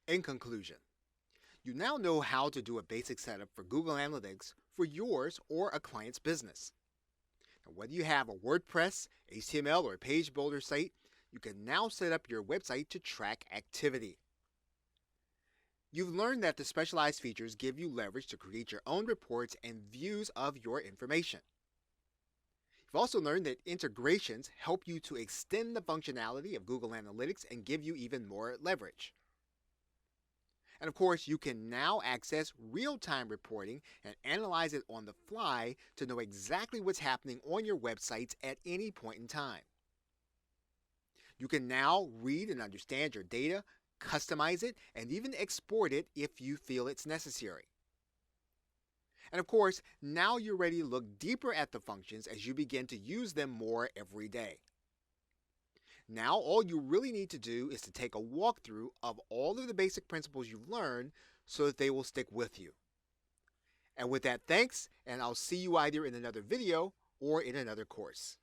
In conclusion, you now know how to do a basic setup for Google Analytics for yours or a client's business. Now, whether you have a WordPress, HTML, or page builder site, you can now set up your website to track activity. You've learned that the specialized features give you leverage to create your own reports and views of your information. You've also learned that integrations help you to extend the functionality of Google Analytics and give you even more leverage. And of course, you can now access real-time reporting and analyze it on the fly to know exactly what's happening on your websites at any point in time. You can now read and understand your data, customize it, and even export it if you feel it's necessary. And of course, now you're ready to look deeper at the functions as you begin to use them more every day. Now, all you really need to do is to take a walkthrough of all of the basic principles you've learned so that they will stick with you. And with that, thanks, and I'll see you either in another video or in another course.